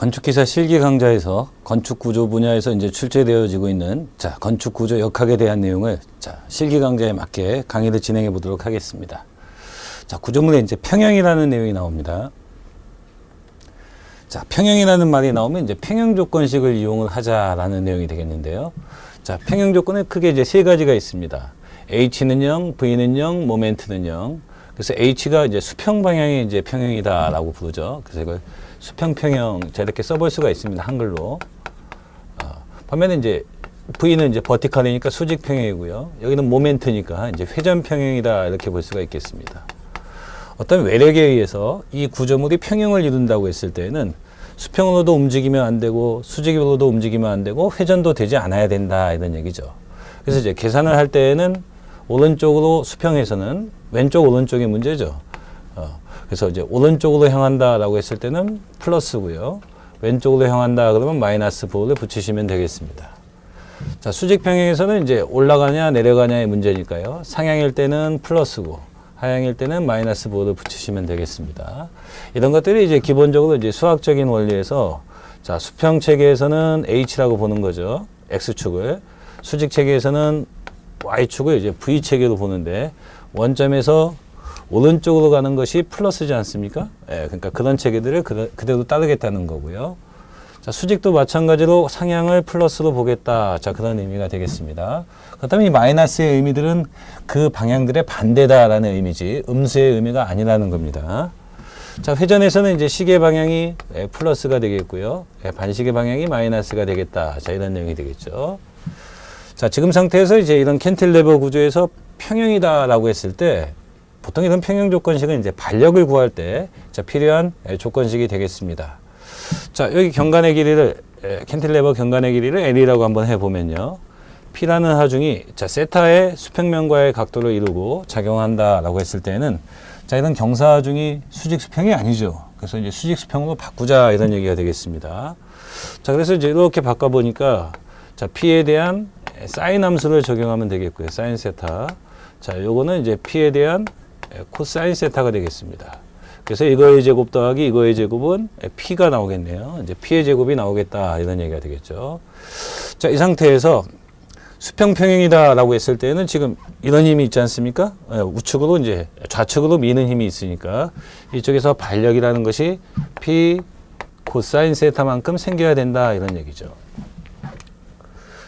건축기사 실기 강좌에서 건축구조 분야에서 이제 출제되어지고 있는 건축구조 역학에 대한 내용을 실기 강좌에 맞게 강의를 진행해 보도록 하겠습니다. 구조물에 이제 평형이라는 내용이 나옵니다. 평형이라는 말이 나오면 이제 평형 조건식을 이용을 하자라는 내용이 되겠는데요. 평형 조건은 크게 이제 세 가지가 있습니다. H는 0, V는 0, 모멘트는 0. 그래서 H가 이제 수평 방향의 이제 평형이다라고 부르죠. 그래서 이걸 수평 평형 이렇게 써볼 수가 있습니다. 한글로. 반면에 이제 V는 이제 버티컬이니까 수직 평형이고요. 여기는 모멘트니까 이제 회전 평형이다 이렇게 볼 수가 있겠습니다. 어떤 외력에 의해서 이 구조물이 평형을 이룬다고 했을 때는 수평으로도 움직이면 안 되고 수직으로도 움직이면 안 되고 회전도 되지 않아야 된다 이런 얘기죠. 그래서 이제 계산을 할 때에는 오른쪽으로 수평에서는 왼쪽 오른쪽이 문제죠. 그래서 이제 오른쪽으로 향한다라고 했을 때는 플러스고요. 왼쪽으로 향한다 그러면 마이너스 부호를 붙이시면 되겠습니다. 수직 평형에서는 이제 올라가냐 내려가냐의 문제니까요. 상향일 때는 플러스고 하향일 때는 마이너스 부호를 붙이시면 되겠습니다. 이런 것들이 이제 기본적으로 이제 수학적인 원리에서 수평 체계에서는 H라고 보는 거죠. X축을. 수직 체계에서는 Y축을 이제 V체계로 보는데 원점에서 오른쪽으로 가는 것이 플러스지 않습니까? 그러니까 그런 체계들을 그대로 따르겠다는 거고요. 수직도 마찬가지로 상향을 플러스로 보겠다. 그런 의미가 되겠습니다. 그렇다면 이 마이너스의 의미들은 그 방향들의 반대다라는 의미지 음수의 의미가 아니라는 겁니다. 회전에서는 이제 시계 방향이 플러스가 되겠고요. 반시계 방향이 마이너스가 되겠다. 이런 내용이 되겠죠. 지금 상태에서 이제 이런 캔틸레버 구조에서 평형이다라고 했을 때 보통 이런 평형 조건식은 이제 반력을 구할 때 필요한 조건식이 되겠습니다. 여기 경관의 길이를 캔틸레버 경관의 길이를 L이라고 한번 해보면요. P라는 하중이 세타의 수평면과의 각도를 이루고 작용한다라고 했을 때는 이런 경사 하중이 수직 수평이 아니죠. 그래서 이제 수직 수평으로 바꾸자 이런 얘기가 되겠습니다. 그래서 이제 이렇게 바꿔보니까 P에 대한 사인 함수를 적용하면 되겠고요. 사인 세타. 요거는 이제 P에 대한 코사인 세타가 되겠습니다. 그래서 이거의 제곱 더하기 이거의 제곱은 P가 나오겠네요. 이제 P의 제곱이 나오겠다 이런 얘기가 되겠죠. 이 상태에서 수평평형이다라고 했을 때는 지금 이런 힘이 있지 않습니까? 우측으로 이제 좌측으로 미는 힘이 있으니까 이쪽에서 반력이라는 것이 P 코사인 세타만큼 생겨야 된다 이런 얘기죠.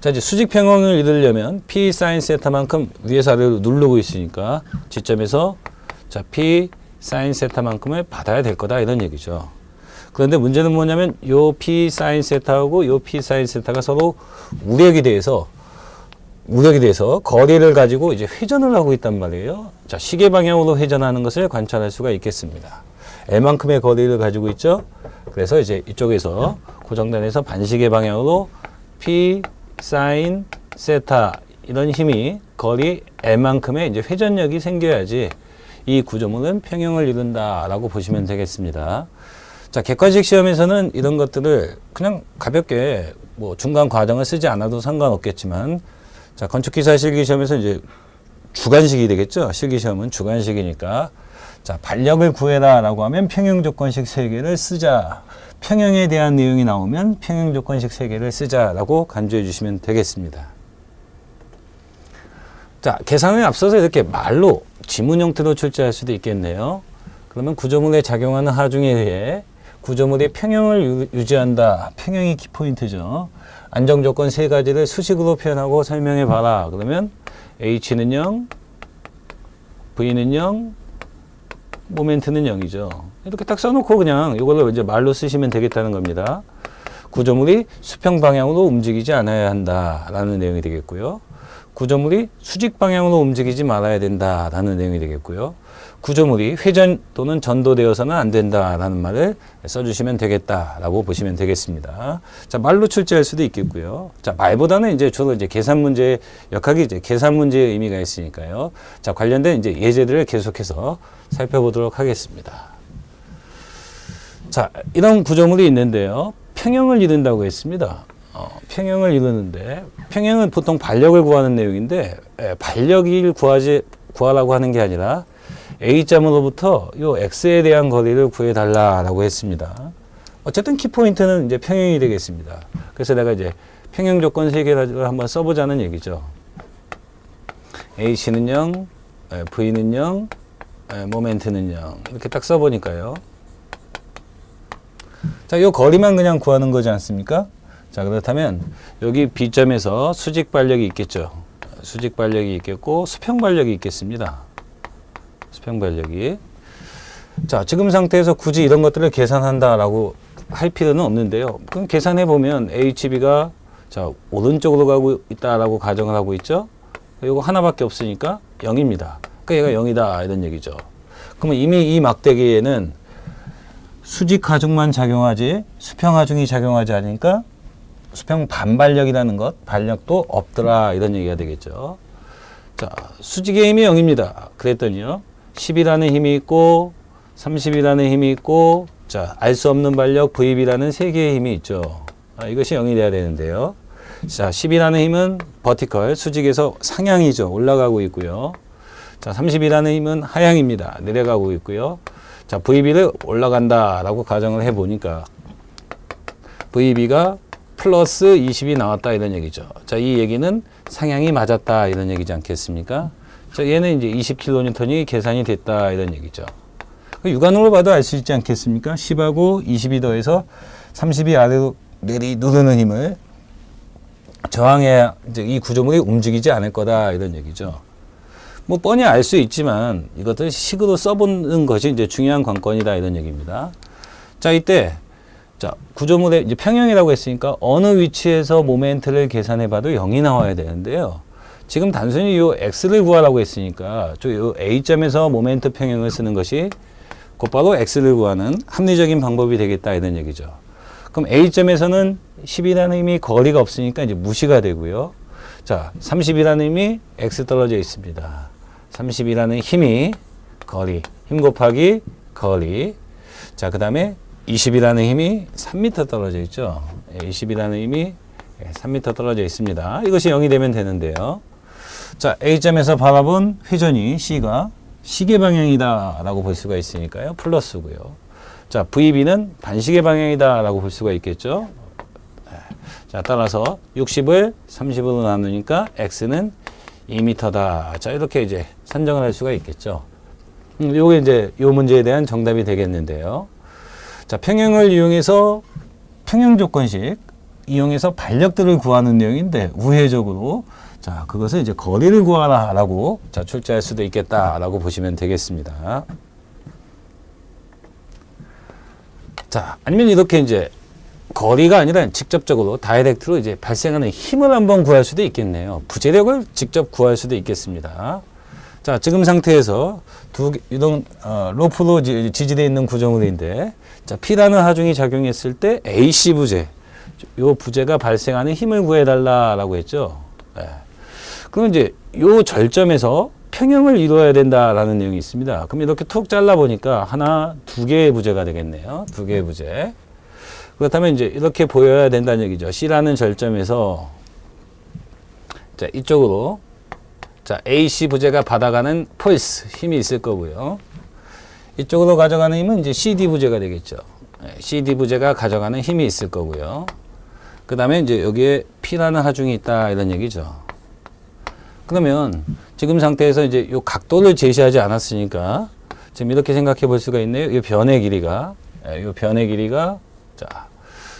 이제 수직평형을 이루려면 P 사인 세타만큼 위에서 아래로 누르고 있으니까 지점에서 P 사인 세타만큼을 받아야 될 거다 이런 얘기죠. 그런데 문제는 뭐냐면 요 P 사인 세타하고 요 P 사인 세타가 서로 우력이 돼서 거리를 가지고 이제 회전을 하고 있단 말이에요. 시계 방향으로 회전하는 것을 관찰할 수가 있겠습니다. L만큼의 거리를 가지고 있죠. 그래서 이제 이쪽에서 고정단에서 반시계 방향으로 P 사인 세타 이런 힘이 거리 L만큼의 이제 회전력이 생겨야지 이 구조물은 평형을 이룬다라고 보시면 되겠습니다. 객관식 시험에서는 이런 것들을 그냥 가볍게 뭐 중간 과정을 쓰지 않아도 상관없겠지만 건축기사 실기시험에서 이제 주관식이 되겠죠. 실기시험은 주관식이니까 반력을 구해라라고 하면 평형 조건식 3개를 쓰자. 평형에 대한 내용이 나오면 평형 조건식 3개를 쓰자라고 간주해 주시면 되겠습니다. 계산에 앞서서 이렇게 말로 지문 형태로 출제할 수도 있겠네요. 그러면 구조물에 작용하는 하중에 의해 구조물의 평형을 유지한다. 평형이 키포인트죠. 안정조건 3가지를 수식으로 표현하고 설명해 봐라. 그러면 H는 0, V는 0, 모멘트는 0이죠. 이렇게 딱 써놓고 그냥 이걸로 이제 말로 쓰시면 되겠다는 겁니다. 구조물이 수평 방향으로 움직이지 않아야 한다라는 내용이 되겠고요. 구조물이 수직 방향으로 움직이지 말아야 된다라는 내용이 되겠고요. 구조물이 회전 또는 전도되어서는 안 된다라는 말을 써주시면 되겠다라고 보시면 되겠습니다. 말로 출제할 수도 있겠고요. 말보다는 이제 주로 이제 계산 문제, 역학이 이제 계산 문제의 의미가 있으니까요. 관련된 이제 예제들을 계속해서 살펴보도록 하겠습니다. 이런 구조물이 있는데요. 평형을 이룬다고 했습니다. 평형을 이루는데 평형은 보통 반력을 구하는 내용인데 반력을 구하라고 하는 게 아니라 A점으로부터 요 X에 대한 거리를 구해달라고 했습니다. 어쨌든 키포인트는 이제 평형이 되겠습니다. 그래서 내가 이제 평형 조건 세 개를 한번 써보자는 얘기죠. H는 0, V는 0, 모멘트는 0. 이렇게 딱 써보니까요. 자, 이 거리만 그냥 구하는 거지 않습니까? 자, 그렇다면 여기 B점에서 수직 반력이 있겠죠. 수직 반력이 있겠고 수평 반력이 있겠습니다. 수평 반력이. 자, 지금 상태에서 굳이 이런 것들을 계산한다라고 할 필요는 없는데요. 그럼 계산해 보면 HB가 자, 오른쪽으로 가고 있다라고 가정을 하고 있죠. 이거 하나밖에 없으니까 0입니다. 그러니까 얘가 0이다 이런 얘기죠. 그러면 이미 이 막대기에는 수직 하중만 작용하지 수평 하중이 작용하지 않으니까 수평 반발력이라는 것, 반력도 없더라 이런 얘기가 되겠죠. 자, 수직의 힘이 0입니다. 그랬더니요. 10이라는 힘이 있고 30이라는 힘이 있고 자, 알 수 없는 반력 VB라는 세 개의 힘이 있죠. 이것이 0이 돼야 되는데요. 자, 10이라는 힘은 버티컬, 수직에서 상향이죠. 올라가고 있고요. 자, 30이라는 힘은 하향입니다. 내려가고 있고요. 자, VB를 올라간다라고 가정을 해보니까 VB가 플러스 20이 나왔다 이런 얘기죠. 자, 이 얘기는 상향이 맞았다 이런 얘기지 않겠습니까? 자, 얘는 이제 20kN이 계산이 됐다 이런 얘기죠. 육안으로 봐도 알 수 있지 않겠습니까? 10하고 20이 더해서 30이 아래로 누르는 힘을 저항해야 이제 이 구조물이 움직이지 않을 거다 이런 얘기죠. 뭐 뻔히 알 수 있지만 이것들 식으로 써보는 것이 이제 중요한 관건이다 이런 얘기입니다. 자, 이때 자, 구조물의 이제 평형이라고 했으니까 어느 위치에서 모멘트를 계산해봐도 0이 나와야 되는데요. 지금 단순히 요 x를 구하라고 했으니까 요 A점에서 모멘트 평형을 쓰는 것이 곧바로 x를 구하는 합리적인 방법이 되겠다 이런 얘기죠. 그럼 A점에서는 10이라는 힘이 거리가 없으니까 이제 무시가 되고요. 자, 30이라는 힘이 x 떨어져 있습니다. 30이라는 힘이 거리, 힘 곱하기 거리. 자, 그 다음에 20이라는 힘이 3m 떨어져 있죠. 20이라는 힘이 3m 떨어져 있습니다. 이것이 0이 되면 되는데요. 자, A점에서 바라본 회전이 C가 시계 방향이다 라고 볼 수가 있으니까요. 플러스고요. 자, VB는 반시계 방향이다 라고 볼 수가 있겠죠. 자, 따라서 60을 30으로 나누니까 X는 2m다. 자, 이렇게 이제 산정을 할 수가 있겠죠. 요게 이제 요 문제에 대한 정답이 되겠는데요. 자, 평형을 이용해서 평형 조건식 이용해서 반력들을 구하는 내용인데 우회적으로 자, 그것을 이제 거리를 구하라 라고 자, 출제할 수도 있겠다 라고 보시면 되겠습니다. 자, 아니면 이렇게 이제 거리가 아니라 직접적으로 다이렉트로 이제 발생하는 힘을 한번 구할 수도 있겠네요. 부재력을 직접 구할 수도 있겠습니다. 자, 지금 상태에서 이런 로프로 지지되어 있는 구조물인데 자, P라는 하중이 작용했을 때 AC 부재, 요 부재가 발생하는 힘을 구해달라라고 했죠. 네. 그럼 이제 요 절점에서 평형을 이루어야 된다라는 내용이 있습니다. 그럼 이렇게 툭 잘라 보니까 하나, 두 개의 부재가 되겠네요. 두 개의 부재. 그렇다면 이제 이렇게 보여야 된다는 얘기죠. C라는 절점에서 자, 이쪽으로 자, AC 부재가 받아가는 폴스 힘이 있을 거고요. 이쪽으로 가져가는 힘은 이제 CD 부재가 되겠죠. CD 부재가 가져가는 힘이 있을 거고요. 그 다음에 이제 여기에 P라는 하중이 있다 이런 얘기죠. 그러면 지금 상태에서 이제 요 각도를 제시하지 않았으니까 지금 이렇게 생각해 볼 수가 있네요. 이 변의 길이가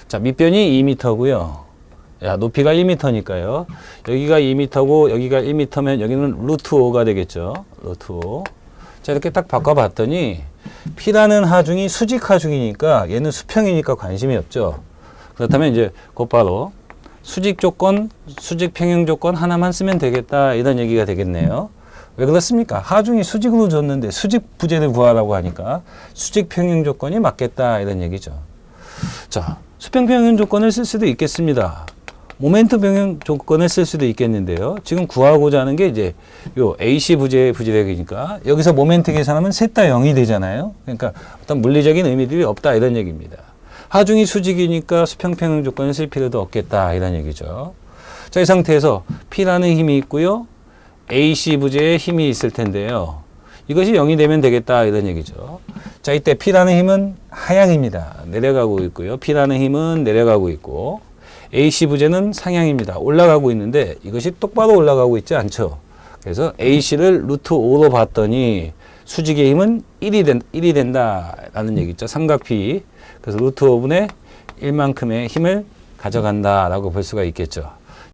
자, 밑변이 2m고요. 야, 높이가 1m니까요. 여기가 2m고 여기가 1m면 여기는 루트 5가 되겠죠. 루트 5. 자, 이렇게 딱 바꿔봤더니 P라는 하중이 수직 하중이니까 얘는 수평이니까 관심이 없죠. 그렇다면 이제 곧바로 수직 조건, 수직 평형 조건 하나만 쓰면 되겠다 이런 얘기가 되겠네요. 왜 그렇습니까? 하중이 수직으로 줬는데 수직 부재를 구하라고 하니까 수직 평형 조건이 맞겠다 이런 얘기죠. 자, 수평 평형 조건을 쓸 수도 있겠습니다. 모멘트 평형 조건을 쓸 수도 있겠는데요. 지금 구하고자 하는 게 이제 요 AC 부재의 부재력이니까 여기서 모멘트 계산하면 셋 다 0이 되잖아요. 그러니까 어떤 물리적인 의미들이 없다 이런 얘기입니다. 하중이 수직이니까 수평 평형 조건을 쓸 필요도 없겠다 이런 얘기죠. 자, 이 상태에서 P라는 힘이 있고요. AC 부재에 힘이 있을 텐데요. 이것이 0이 되면 되겠다 이런 얘기죠. 자, 이때 P라는 힘은 하향입니다. 내려가고 있고요. P라는 힘은 내려가고 있고 AC 부재는 상향입니다. 올라가고 있는데 이것이 똑바로 올라가고 있지 않죠. 그래서 AC를 루트 5로 봤더니 수직의 힘은 1이 된다라는 얘기죠. 삼각 P. 그래서 루트 5분의 1만큼의 힘을 가져간다라고 볼 수가 있겠죠.